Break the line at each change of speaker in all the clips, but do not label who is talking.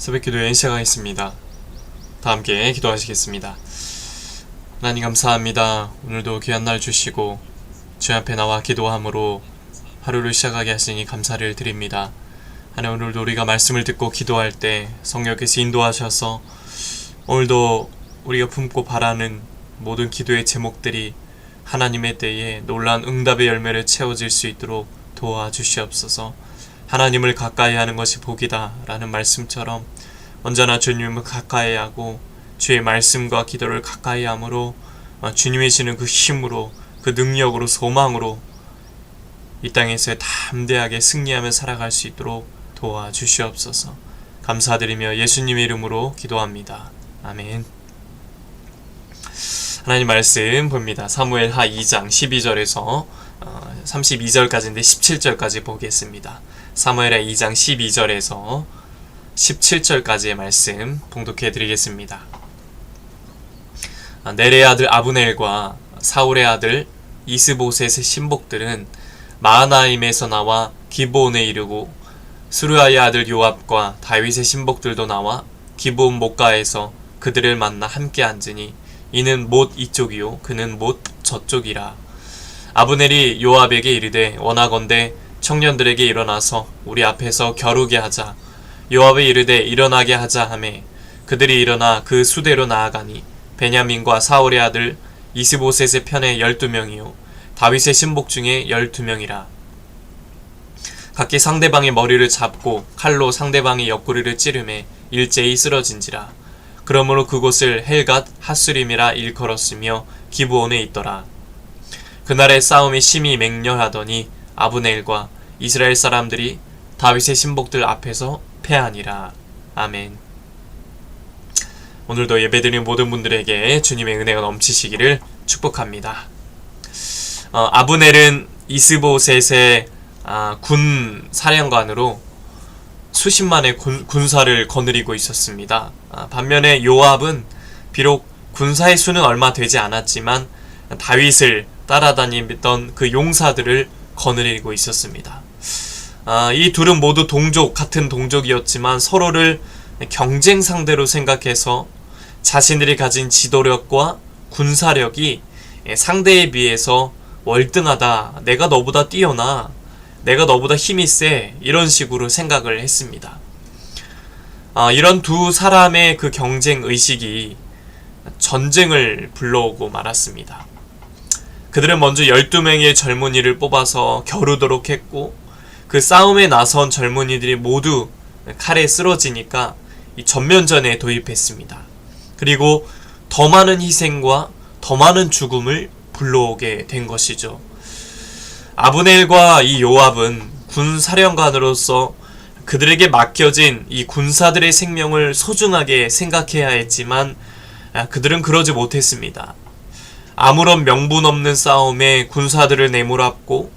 새벽기도에 시작하겠습니다. 다 함께 기도하시겠습니다. 하나님 감사합니다. 오늘도 귀한 날 주시고 주 앞에 나와 기도함으로 하루를 시작하게 하시니 감사를 드립니다. 하나님, 오늘도 우리가 말씀을 듣고 기도할 때 성령께서 인도하셔서 오늘도 우리가 품고 바라는 모든 기도의 제목들이 하나님의 때에 놀라운 응답의 열매를 채워질 수 있도록 도와주시옵소서. 하나님을 가까이 하는 것이 복이다 라는 말씀처럼 언제나 주님을 가까이 하고 주의 말씀과 기도를 가까이 함으로 주님이 주시는 그 힘으로, 그 능력으로, 소망으로 이 땅에서 담대하게 승리하며 살아갈 수 있도록 도와주시옵소서. 감사드리며 예수님의 이름으로 기도합니다. 아멘. 하나님 말씀 봅니다. 사무엘하 2장 12절에서 32절까지인데 17절까지 보겠습니다. 사무엘하 2장 12절에서 17절까지의 말씀 봉독해 드리겠습니다. 넬의 아들 아브넬과 사울의 아들 이스보셋의 신복들은 마하나임에서 나와 기브온에 이르고 스루야의 아들 요압과 다윗의 신복들도 나와 기브온 목가에서 그들을 만나 함께 앉으니 이는 못 이쪽이요 그는 못 저쪽이라. 아브넬이 요압에게 이르되 원하건대 청년들에게 일어나서 우리 앞에서 겨루게 하자. 요압이 이르되 일어나게 하자 하매 그들이 일어나 그 수대로 나아가니 베냐민과 사울의 아들 이스보셋의 편에 12명이요 다윗의 신복 중에 12명이라. 각기 상대방의 머리를 잡고 칼로 상대방의 옆구리를 찌르매 일제히 쓰러진지라. 그러므로 그곳을 헬갓 핫수림이라 일컬었으며 기브온에 있더라. 그날의 싸움이 심히 맹렬하더니 아브넬과 이스라엘 사람들이 다윗의 신복들 앞에서 패하니라. 아멘. 오늘도 예배드리는 모든 분들에게 주님의 은혜가 넘치시기를 축복합니다. 아브넬은 이스보셋의 군 사령관으로 수십만의 군사를 거느리고 있었습니다. 반면에 요압은 비록 군사의 수는 얼마 되지 않았지만 다윗을 따라다니던 그 용사들을 거느리고 있었습니다. 이 둘은 모두 같은 동족이었지만 서로를 경쟁 상대로 생각해서 자신들이 가진 지도력과 군사력이 상대에 비해서 월등하다, 내가 너보다 뛰어나, 내가 너보다 힘이 세, 이런 식으로 생각을 했습니다. 이런 두 사람의 그 경쟁 의식이 전쟁을 불러오고 말았습니다. 그들은 먼저 12명의 젊은이를 뽑아서 겨루도록 했고 그 싸움에 나선 젊은이들이 모두 칼에 쓰러지니까 이 전면전에 도입했습니다. 그리고 더 많은 희생과 더 많은 죽음을 불러오게 된 것이죠. 아브넬과 이 요압은 군 사령관으로서 그들에게 맡겨진 이 군사들의 생명을 소중하게 생각해야 했지만 그들은 그러지 못했습니다. 아무런 명분 없는 싸움에 군사들을 내몰았고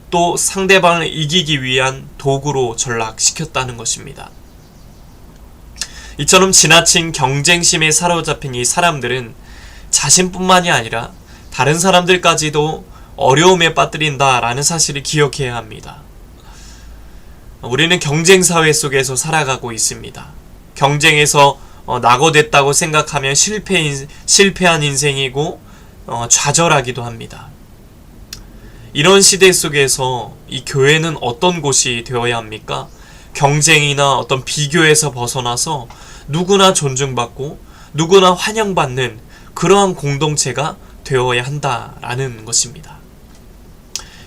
또 상대방을 이기기 위한 도구로 전락시켰다는 것입니다. 이처럼 지나친 경쟁심에 사로잡힌 이 사람들은 자신뿐만이 아니라 다른 사람들까지도 어려움에 빠뜨린다라는 사실을 기억해야 합니다. 우리는 경쟁사회 속에서 살아가고 있습니다. 경쟁에서 낙오됐다고 생각하면 실패한 인생이고 좌절하기도 합니다. 이런 시대 속에서 이 교회는 어떤 곳이 되어야 합니까? 경쟁이나 어떤 비교에서 벗어나서 누구나 존중받고 누구나 환영받는 그러한 공동체가 되어야 한다라는 것입니다.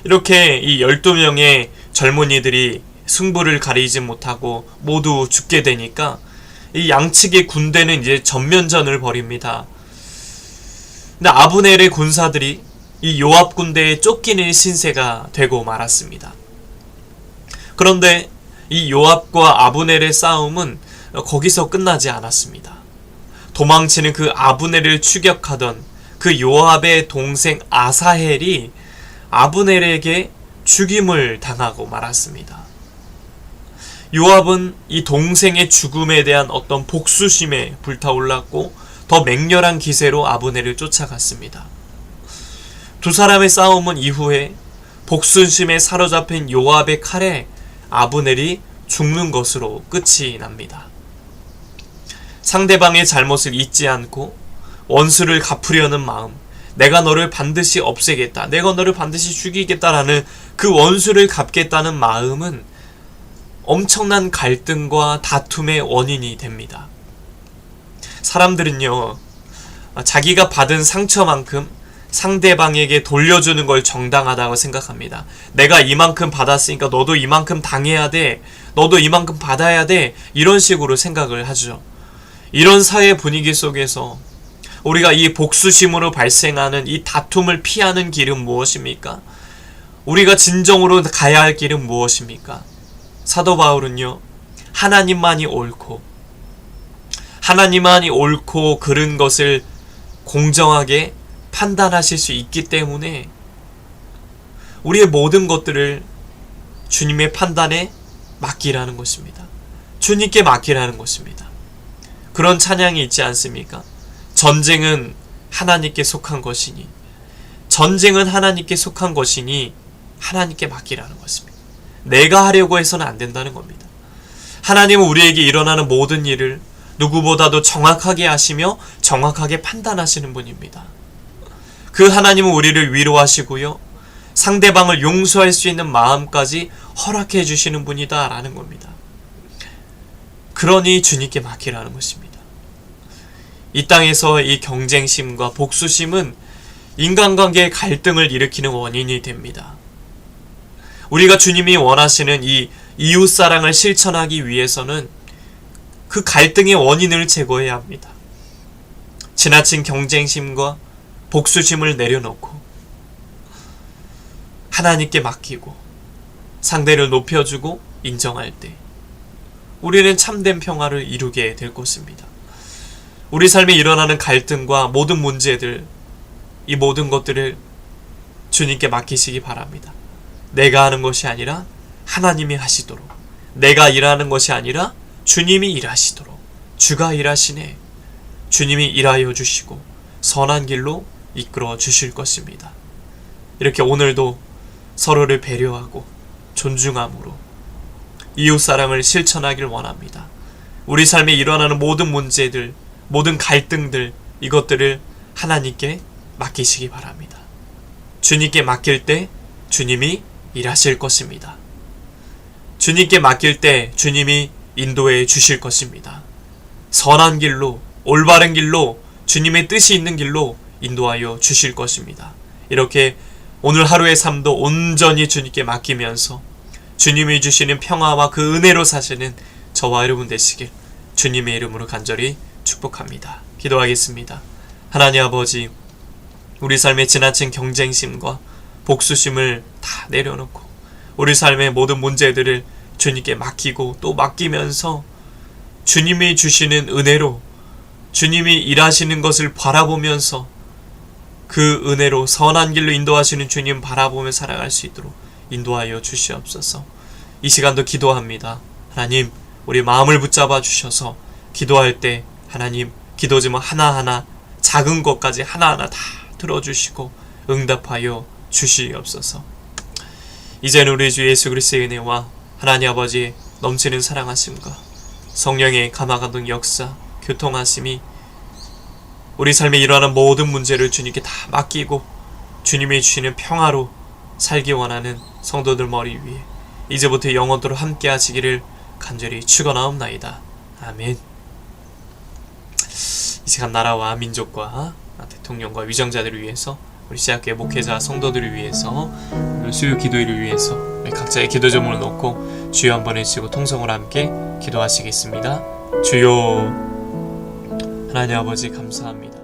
이렇게 이 12명의 젊은이들이 승부를 가리지 못하고 모두 죽게 되니까 이 양측의 군대는 이제 전면전을 벌입니다. 근데 아브넬의 군사들이 이 요압 군대에 쫓기는 신세가 되고 말았습니다. 그런데 이 요압과 아브넬의 싸움은 거기서 끝나지 않았습니다. 도망치는 그 아브넬을 추격하던 그 요압의 동생 아사헬이 아브넬에게 죽임을 당하고 말았습니다. 요압은 이 동생의 죽음에 대한 어떤 복수심에 불타올랐고 더 맹렬한 기세로 아브넬을 쫓아갔습니다. 두 사람의 싸움은 이후에 복수심에 사로잡힌 요압의 칼에 아브넬이 죽는 것으로 끝이 납니다. 상대방의 잘못을 잊지 않고 원수를 갚으려는 마음, 내가 너를 반드시 없애겠다, 내가 너를 반드시 죽이겠다라는 그 원수를 갚겠다는 마음은 엄청난 갈등과 다툼의 원인이 됩니다. 사람들은요, 자기가 받은 상처만큼 상대방에게 돌려주는 걸 정당하다고 생각합니다. 내가 이만큼 받았으니까 너도 이만큼 당해야 돼, 너도 이만큼 받아야 돼, 이런 식으로 생각을 하죠. 이런 사회 분위기 속에서 우리가 이 복수심으로 발생하는 이 다툼을 피하는 길은 무엇입니까? 우리가 진정으로 가야 할 길은 무엇입니까? 사도 바울은요, 하나님만이 옳고 그른 것을 공정하게 판단하실 수 있기 때문에 우리의 모든 것들을 주님의 판단에 맡기라는 것입니다. 주님께 맡기라는 것입니다. 그런 찬양이 있지 않습니까? 전쟁은 하나님께 속한 것이니 하나님께 맡기라는 것입니다. 내가 하려고 해서는 안 된다는 겁니다. 하나님은 우리에게 일어나는 모든 일을 누구보다도 정확하게 아시며 정확하게 판단하시는 분입니다. 그 하나님은 우리를 위로하시고요, 상대방을 용서할 수 있는 마음까지 허락해 주시는 분이다 라는 겁니다. 그러니 주님께 맡기라는 것입니다. 이 땅에서 이 경쟁심과 복수심은 인간관계의 갈등을 일으키는 원인이 됩니다. 우리가 주님이 원하시는 이 이웃사랑을 실천하기 위해서는 그 갈등의 원인을 제거해야 합니다. 지나친 경쟁심과 복수심을 내려놓고 하나님께 맡기고 상대를 높여주고 인정할 때 우리는 참된 평화를 이루게 될 것입니다. 우리 삶에 일어나는 갈등과 모든 문제들, 이 모든 것들을 주님께 맡기시기 바랍니다. 내가 하는 것이 아니라 하나님이 하시도록, 내가 일하는 것이 아니라 주님이 일하시도록, 주가 일하시네, 주님이 일하여 주시고 선한 길로 이끌어 주실 것입니다. 이렇게 오늘도 서로를 배려하고 존중함으로 이웃사랑을 실천하길 원합니다. 우리 삶에 일어나는 모든 문제들, 모든 갈등들, 이것들을 하나님께 맡기시기 바랍니다. 주님께 맡길 때 주님이 일하실 것입니다. 주님께 맡길 때 주님이 인도해 주실 것입니다. 선한 길로, 올바른 길로, 주님의 뜻이 있는 길로 인도하여 주실 것입니다. 이렇게 오늘 하루의 삶도 온전히 주님께 맡기면서 주님이 주시는 평화와 그 은혜로 사시는 저와 여러분 되시길 주님의 이름으로 간절히 축복합니다. 기도하겠습니다. 하나님 아버지, 우리 삶의 지나친 경쟁심과 복수심을 다 내려놓고 우리 삶의 모든 문제들을 주님께 맡기고 또 맡기면서 주님이 주시는 은혜로, 주님이 일하시는 것을 바라보면서 그 은혜로 선한 길로 인도하시는 주님 바라보며 살아갈 수 있도록 인도하여 주시옵소서. 이 시간도 기도합니다. 하나님, 우리 마음을 붙잡아 주셔서 기도할 때 하나님, 기도 제목 하나하나, 작은 것까지 하나하나 다 들어주시고 응답하여 주시옵소서. 이제는 우리 주 예수 그리스도의 은혜와 하나님 아버지의 넘치는 사랑하심과 성령의 감화감동 역사, 교통하심이 우리 삶에 일어나는 모든 문제를 주님께 다 맡기고 주님이 주시는 평화로 살기 원하는 성도들 머리 위에 이제부터 영원토록 함께 하시기를 간절히 축원하옵나이다. 아멘. 이 시간 나라와 민족과 대통령과 위정자들을 위해서, 우리 시작교회 목회자 성도들을 위해서, 수요 기도일을 위해서 각자의 기도 제목을 놓고 주여 한번 해주시고 통성으로 함께 기도하시겠습니다. 주여. 하나님 아버지 감사합니다.